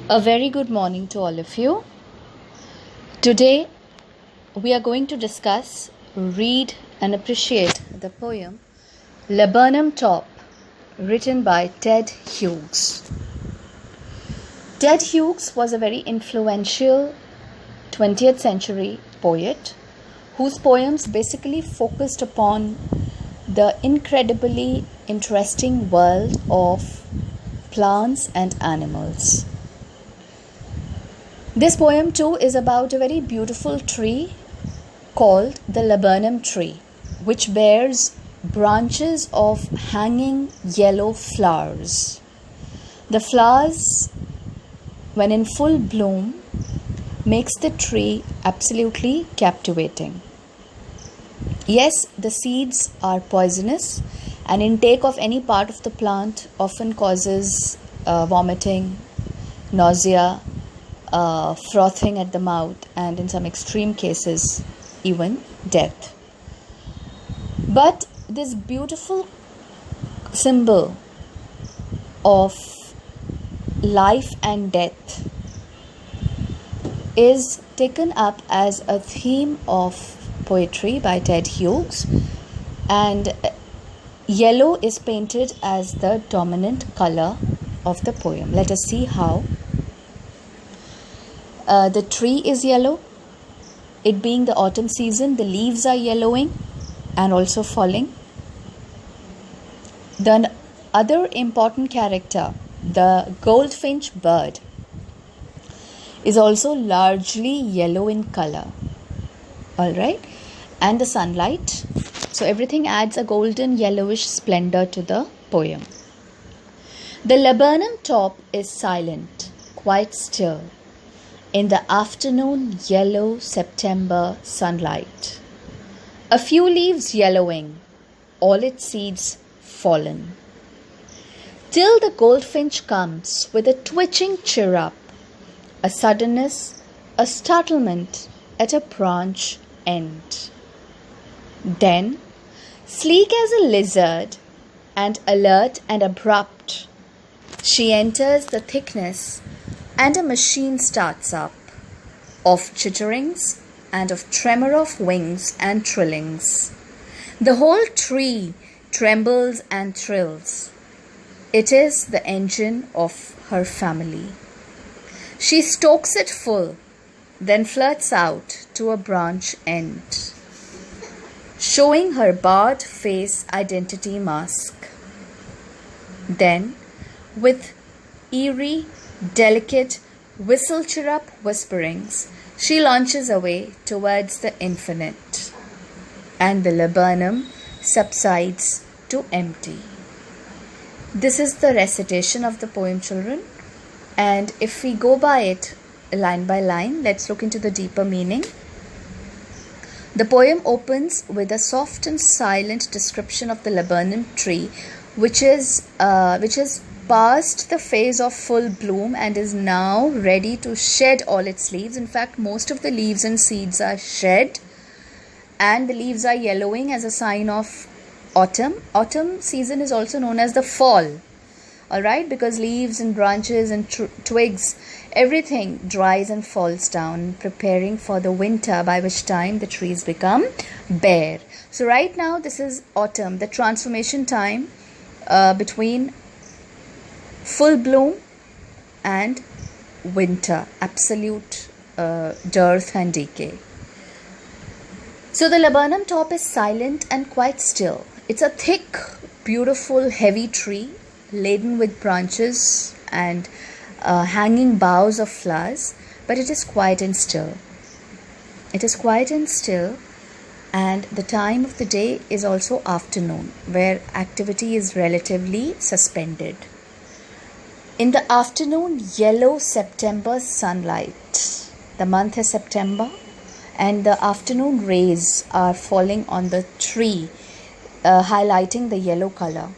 A very good morning to all of you. Today we are going to discuss, read and appreciate the poem Laburnum Top, written by Ted Hughes. Ted Hughes was a very influential 20th century poet whose poems basically focused upon the incredibly interesting world of plants and animals. This poem too is about a very beautiful tree called the laburnum tree, which bears branches of hanging yellow flowers. The flowers, when in full bloom, makes the tree absolutely captivating. Yes, the seeds are poisonous, and intake of any part of the plant often causes vomiting, nausea, frothing at the mouth, and in some extreme cases, even death. But this beautiful symbol of life and death is taken up as a theme of poetry by Ted Hughes, and yellow is painted as the dominant color of the poem. Let us see how. The tree is yellow. It being the autumn season, the leaves are yellowing and also falling. The other important character, the goldfinch bird, is also largely yellow in color. Alright, and the sunlight. So everything adds a golden yellowish splendor to the poem. The laburnum top is silent, quite still, in the afternoon yellow September sunlight. A few leaves yellowing, all its seeds fallen. Till the goldfinch comes with a twitching chirrup, a suddenness, a startlement at a branch end. Then, sleek as a lizard and alert and abrupt, she enters the thickness and a machine starts up, of chitterings and of tremor of wings and trillings. The whole tree trembles and thrills. It is the engine of her family. She stokes it full, then flirts out to a branch end, showing her barred face identity mask. Then, with eerie, delicate, whistle chirrup whisperings, she launches away towards the infinite, and the laburnum subsides to empty. This is the recitation of the poem, children, and if we go by it line by line, let's look into the deeper meaning. The poem opens with a soft and silent description of the laburnum tree, which is past the phase of full bloom and is now ready to shed all its leaves. In fact, most of the leaves and seeds are shed, and the leaves are yellowing as a sign of autumn. Autumn season is also known as the fall. Alright, because leaves and branches and twigs, everything dries and falls down, preparing for the winter, by which time the trees become bare. So right now this is autumn, the transformation time between full bloom and winter, absolute dearth and decay. So the laburnum top is silent and quite still. It's a thick, beautiful, heavy tree laden with branches and hanging boughs of flowers, but it is quiet and still. It is quiet and still, and the time of the day is also afternoon, where activity is relatively suspended. In the afternoon yellow September sunlight, the month is September, and the afternoon rays are falling on the tree, highlighting the yellow color.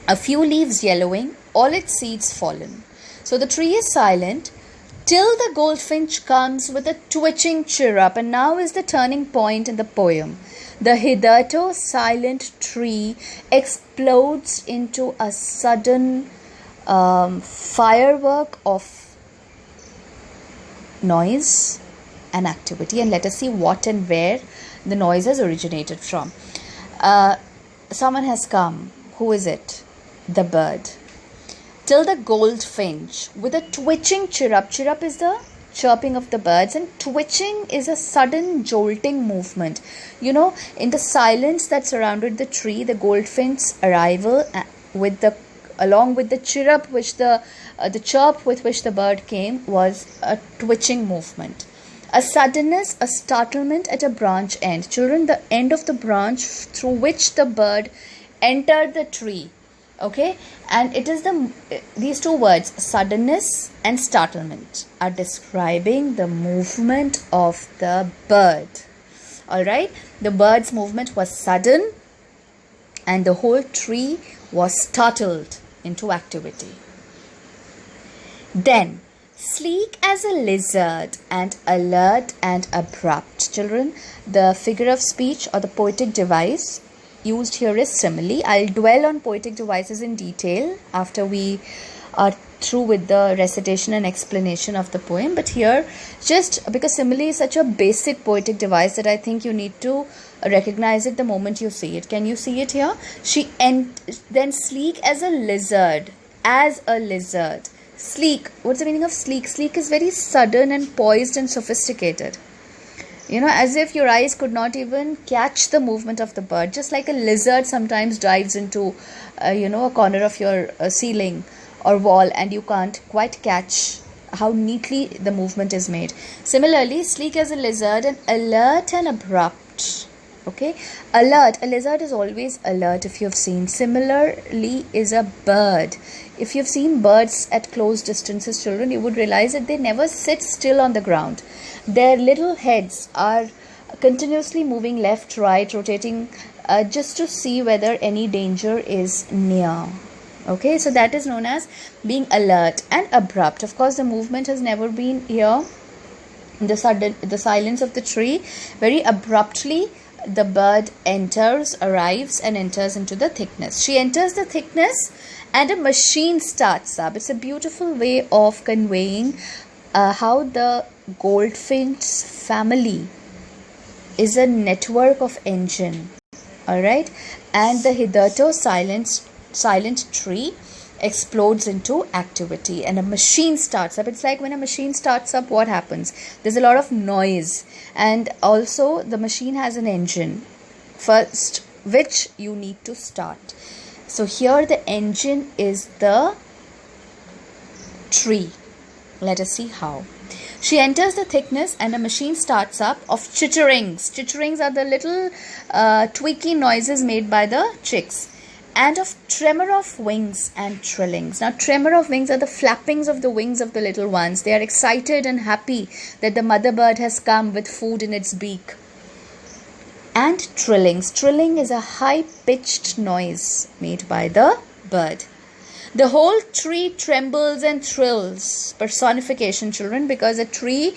A few leaves yellowing, all its seeds fallen. So the tree is silent till the goldfinch comes with a twitching chirrup, and now is the turning point in the poem. The hitherto silent tree explodes into a sudden firework of noise and activity, and let us see what and where the noise has originated from. Someone has come. Who is it? The bird. Till the goldfinch with a twitching chirrup. Chirrup is the chirping of the birds, and twitching is a sudden jolting movement. You know, in the silence that surrounded the tree, the goldfinch's arrival along with the chirrup the chirp with which the bird came was a twitching movement. A suddenness, a startlement at a branch end. Children, the end of the branch through which the bird entered the tree. Okay, and it is these two words, suddenness and startlement, are describing the movement of the bird. All right, the bird's movement was sudden, and the whole tree was startled into activity. Then, sleek as a lizard and alert and abrupt. Children, the figure of speech or the poetic device used here is simile. I'll dwell on poetic devices in detail after we are through with the recitation and explanation of the poem. But here, just because simile is such a basic poetic device that I think you need to recognize it the moment you see it. Can you see it here? Then sleek as a lizard. As a lizard. Sleek. What's the meaning of sleek? Sleek is very sudden and poised and sophisticated. You know, as if your eyes could not even catch the movement of the bird. Just like a lizard sometimes dives into, a corner of your ceiling or wall, and you can't quite catch how neatly the movement is made. Similarly, sleek as a lizard and alert and abrupt. Okay, alert. A lizard is always alert if you've seen. Similarly is a bird. If you've seen birds at close distances, children, you would realize that they never sit still on the ground. Their little heads are continuously moving left, right, rotating just to see whether any danger is near. Okay, so that is known as being alert and abrupt. Of course, the movement has never been here. The silence of the tree, very abruptly, the bird arrives and enters into the thickness. She enters the thickness and a machine starts up. It's a beautiful way of conveying how the goldfinch family is a network of engine. Alright, and the hitherto silent tree explodes into activity and a machine starts up. It's like when a machine starts up, what happens? There's a lot of noise, and also the machine has an engine first which you need to start. So here the engine is the tree. Let us see how. She enters the thickness and a machine starts up of chitterings. Chitterings are the little tweaky noises made by the chicks. And of tremor of wings and trillings. Now, tremor of wings are the flappings of the wings of the little ones. They are excited and happy that the mother bird has come with food in its beak. And trillings. Trilling is a high-pitched noise made by the bird. The whole tree trembles and thrills. Personification, children, because a tree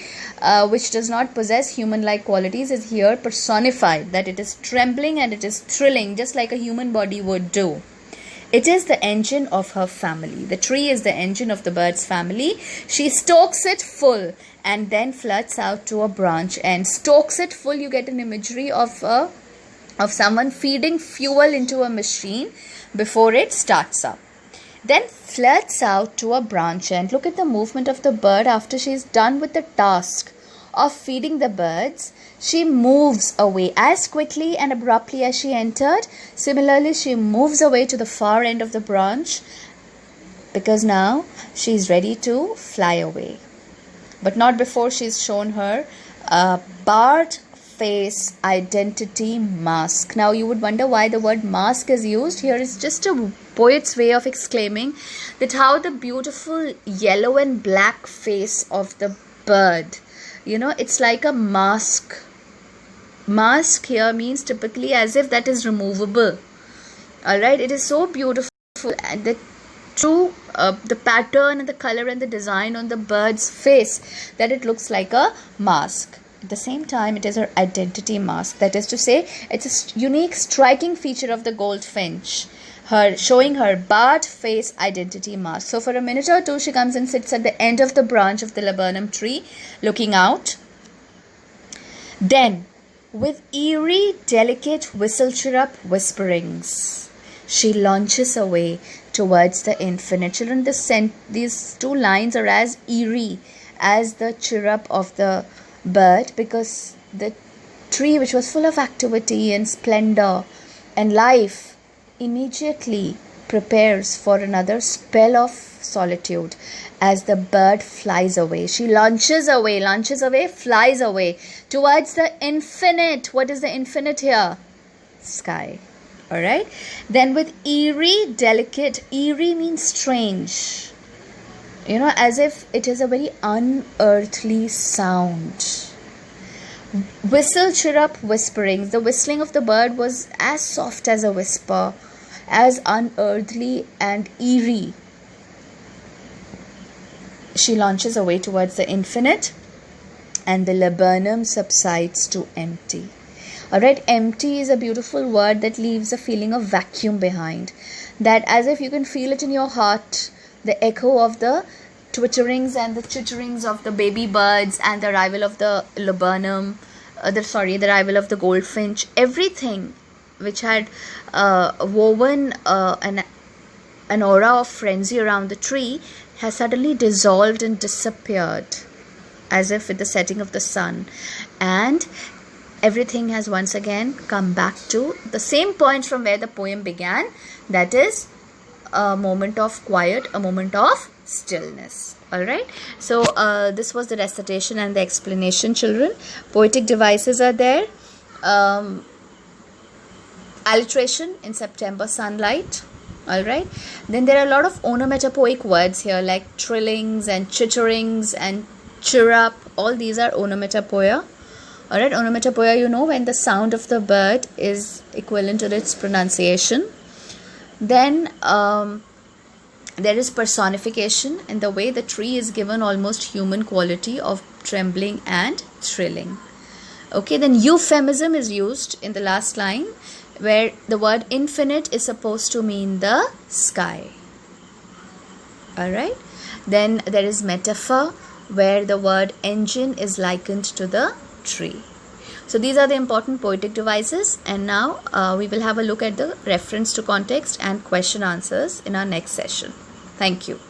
which does not possess human-like qualities is here personified, that it is trembling and it is thrilling just like a human body would do. It is the engine of her family. The tree is the engine of the bird's family. She stokes it full and then flirts out to a branch and stokes it full. You get an imagery of someone feeding fuel into a machine before it starts up. Then flirts out to a branch end. Look at the movement of the bird after she is done with the task of feeding the birds. She moves away as quickly and abruptly as she entered. Similarly, she moves away to the far end of the branch because now she is ready to fly away. But not before she's shown her barred face identity mask. Now you would wonder why the word mask is used. Here is just a poet's way of exclaiming that how the beautiful yellow and black face of the bird, it's like a mask. Mask here means typically as if that is removable. Alright, it is so beautiful, and the pattern and the color and the design on the bird's face that it looks like a mask. At the same time, it is her identity mask. That is to say, it's a unique, striking feature of the goldfinch. her showing her barred face identity mask. So for a minute or two she comes and sits at the end of the branch of the laburnum tree looking out. Then with eerie delicate whistle chirrup whisperings she launches away towards the infinite. Children, these two lines are as eerie as the chirrup of the bird, because the tree, which was full of activity and splendor and life, immediately prepares for another spell of solitude as the bird flies away. She launches away, flies away towards the infinite. What is the infinite here? Sky. Alright. Then with eerie, delicate, eerie means strange. As if it is a very unearthly sound. Whistle, chirrup, whisperings. The whistling of the bird was as soft as a whisper, as unearthly and eerie. She launches away towards the infinite, and the laburnum subsides to empty. Alright, empty is a beautiful word that leaves a feeling of vacuum behind. That as if you can feel it in your heart, the echo of the twitterings and the chitterings of the baby birds and the arrival of the laburnum, the arrival of the goldfinch, everything which had woven an aura of frenzy around the tree has suddenly dissolved and disappeared, as if with the setting of the sun, and everything has once again come back to the same point from where the poem began, that is a moment of quiet, a moment of stillness. Alright, so this was the recitation and the explanation, children. Poetic devices are there. Alliteration in September sunlight. Alright, then there are a lot of onomatopoeic words here, like trillings and chitterings and chirrup. All these are onomatopoeia. Alright, onomatopoeia, when the sound of the bird is equivalent to its pronunciation. Then there is personification, in the way the tree is given almost human quality of trembling and thrilling. Okay, then euphemism is used in the last line, where the word infinite is supposed to mean the sky. Alright, then there is metaphor, where the word engine is likened to the tree. So these are the important poetic devices, and now we will have a look at the reference to context and question answers in our next session. Thank you.